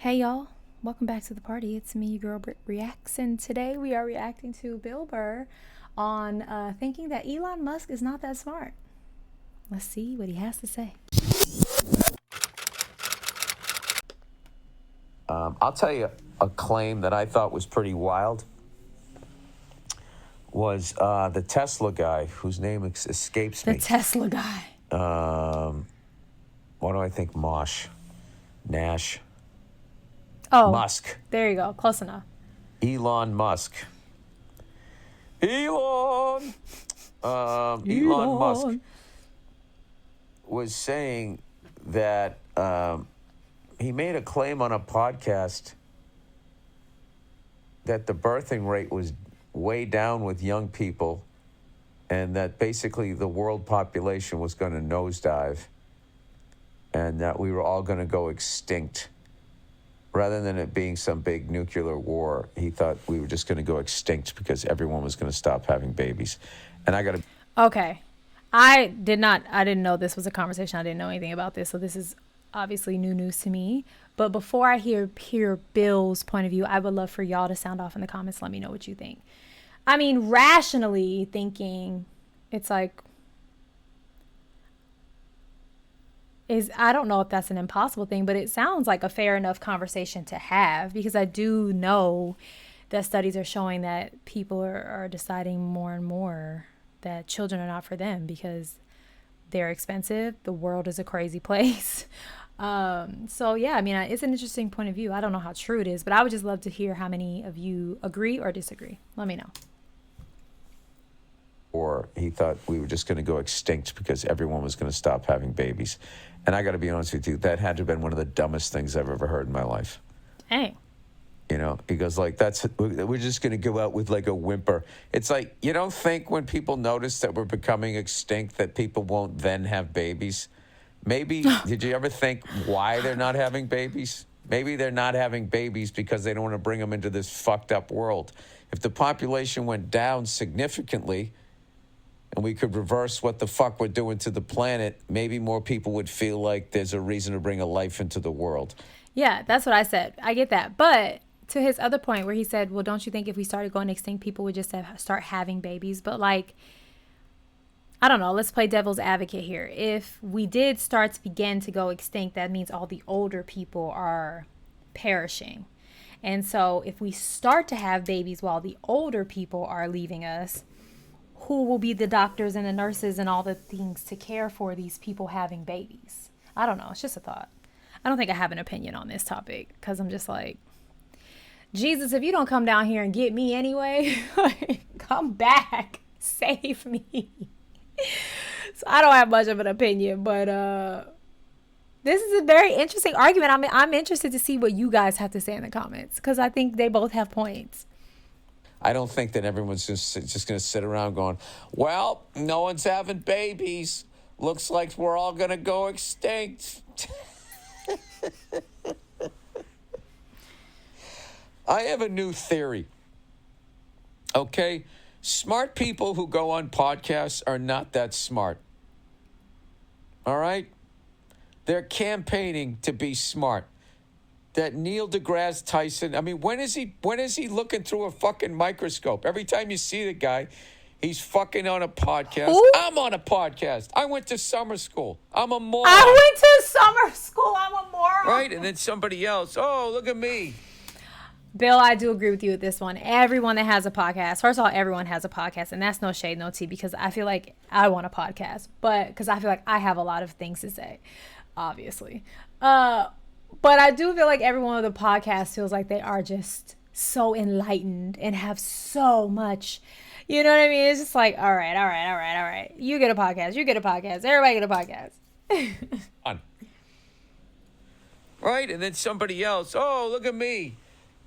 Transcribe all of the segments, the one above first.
Hey y'all, welcome back to the party. It's me, your girl BrittReacts, and today we are reacting to Bill Burr on thinking that Elon Musk is not that smart. Let's see what he has to say. I'll tell you a claim that I thought was pretty wild was the Tesla guy whose name escapes me. The Tesla guy. What do I think? Nash. Oh, Musk. There you go. Close enough. Elon Musk. Elon Musk was saying that he made a claim on a podcast that the birthing rate was way down with young people and that basically the world population was going to nosedive and that we were all going to go extinct. Rather than it being some big nuclear war, he thought we were just going to go extinct because everyone was going to stop having babies. And I got to... Okay. I didn't know this was a conversation. I didn't know anything about this. So this is obviously new news to me. But before I hear Bill's point of view, I would love for y'all to sound off in the comments. Let me know what you think. I mean, rationally thinking, it's like, I don't know if that's an impossible thing, but it sounds like a fair enough conversation to have, because I do know that studies are showing that people are deciding more and more that children are not for them because they're expensive. The world is a crazy place. So yeah, I mean, it's an interesting point of view. I don't know how true it is, but I would just love to hear how many of you agree or disagree. Let me know. Or he thought we were just going to go extinct because everyone was going to stop having babies. And I got to be honest with you, that had to have been one of the dumbest things I've ever heard in my life. Dang. You know, he goes like, we're just going to go out with like a whimper. It's like, you don't think when people notice that we're becoming extinct that people won't then have babies? Maybe, did you ever think why they're not having babies? Maybe they're not having babies because they don't want to bring them into this fucked up world. If the population went down significantly, and we could reverse what the fuck we're doing to the planet, maybe more people would feel like there's a reason to bring a life into the world. Yeah, that's what I said. I get that. But to his other point where he said, well, don't you think if we started going extinct, people would just start having babies? But like, I don't know. Let's play devil's advocate here. If we did start to begin to go extinct, that means all the older people are perishing. And so if we start to have babies while the older people are leaving us, who will be the doctors and the nurses and all the things to care for these people having babies? I don't know. It's just a thought. I don't think I have an opinion on this topic because I'm just like, Jesus, if you don't come down here and get me anyway, come back, save me. So I don't have much of an opinion, but this is a very interesting argument. I'm interested to see what you guys have to say in the comments because I think they both have points. I don't think that everyone's just going to sit around going, well, no one's having babies. Looks like we're all going to go extinct. I have a new theory. Okay? Smart people who go on podcasts are not that smart. All right? They're campaigning to be smart. That Neil deGrasse Tyson, I mean, when is he looking through a fucking microscope? Every time you see the guy, he's fucking on a podcast. Who? I'm on a podcast. I went to summer school. I'm a moron. I went to summer school. I'm a moron. Right? And then somebody else, oh, look at me. Bill, I do agree with you with this one. Everyone that has a podcast, first of all, everyone has a podcast, and that's no shade, no tea, because I feel like I want a podcast, but because I feel like I have a lot of things to say, obviously. But I do feel like everyone of the podcast feels like they are just so enlightened and have so much, you know what I mean? It's just like, all right. You get a podcast. Everybody get a podcast. Right? And then somebody else, oh, look at me.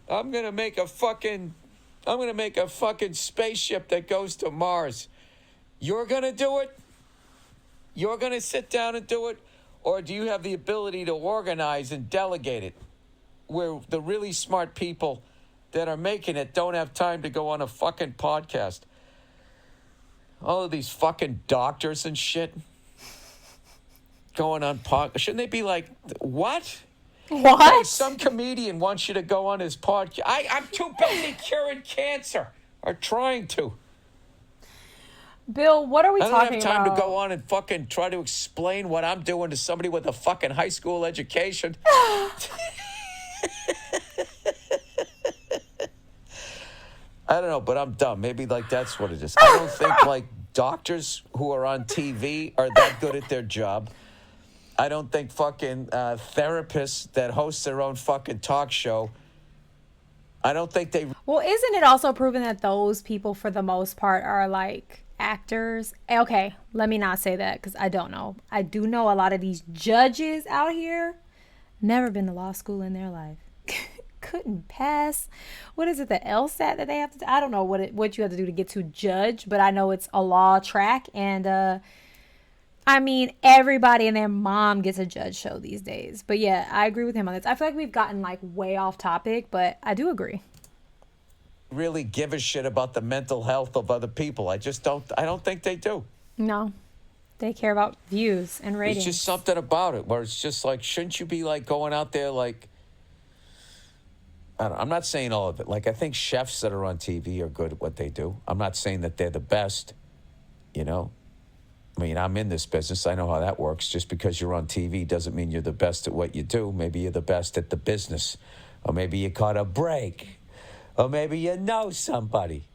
I'm going to make a fucking spaceship that goes to Mars. You're going to do it? You're going to sit down and do it? Or do you have the ability to organize and delegate it? Where the really smart people that are making it don't have time to go on a fucking podcast. All of these fucking doctors and shit going on podcast. Shouldn't they be like, what? Hey, What? some comedian wants you to go on his podcast. I'm too busy curing cancer or trying to. Bill, what are we I don't have talking time to go about? on and fucking try to explain what I'm doing to somebody with a fucking high school education. I don't know, but I'm dumb. Maybe like that's what it is. I don't think like doctors who are on TV are that good at their job. I don't think fucking therapists that host their own fucking talk show. I don't think they. Well, isn't it also proven that those people, for the most part, are like actors? Okay, let me not say that because I don't know. I do know a lot of these judges out here never been to law school in their life. Couldn't pass. What is it, the LSAT that they have to do? I don't know what you have to do to get to judge, but I know it's a law track. And I mean, everybody and their mom gets a judge show these days. But yeah, I agree with him on this. I feel like we've gotten like way off topic, but I do agree. Really give a shit about the mental health of other people. I don't think they do. No, they care about views and ratings. It's just something about it where it's just like, shouldn't you be like going out there like, I'm not saying all of it. Like, I think chefs that are on TV are good at what they do. I'm not saying that they're the best, you know. I mean, I'm in this business. I know how that works. Just because you're on TV doesn't mean you're the best at what you do. Maybe you're the best at the business. Or maybe you caught a break. Or maybe you know somebody.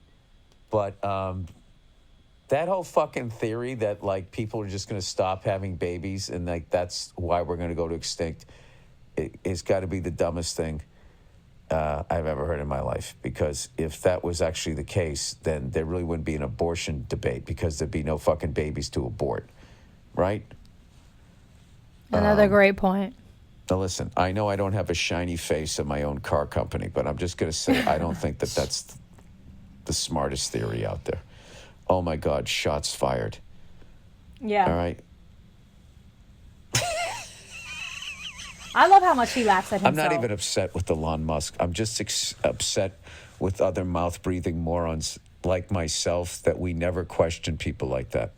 But that whole fucking theory that, like, people are just going to stop having babies and, like, that's why we're going to go to extinct, it's got to be the dumbest thing I've ever heard in my life, because if that was actually the case, then there really wouldn't be an abortion debate because there'd be no fucking babies to abort, right? Another great point. Now listen, I know I don't have a shiny face in my own car company, but I'm just going to say I don't think that that's the smartest theory out there. Oh my God, shots fired. Yeah. All right. I love how much he laughs at himself. I'm not even upset with Elon Musk. I'm just upset with other mouth-breathing morons like myself that we never question people like that.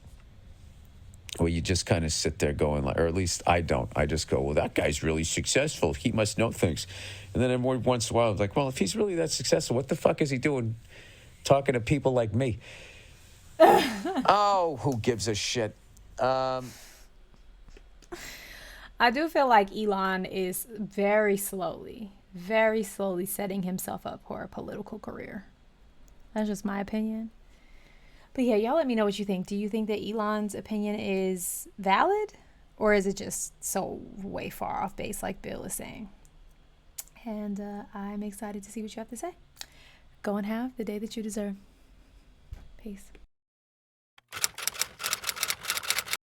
Where you just kind of sit there going, like, or at least I don't. I just go, well, that guy's really successful. He must know things. And then every once in a while, I'm like, well, if he's really that successful, what the fuck is he doing talking to people like me? Oh, who gives a shit? I do feel like Elon is very slowly setting himself up for a political career. That's just my opinion. But yeah, y'all let me know what you think. Do you think that Elon's opinion is valid? Or is it just so way far off base like Bill is saying? And I'm excited to see what you have to say. Go and have the day that you deserve. Peace.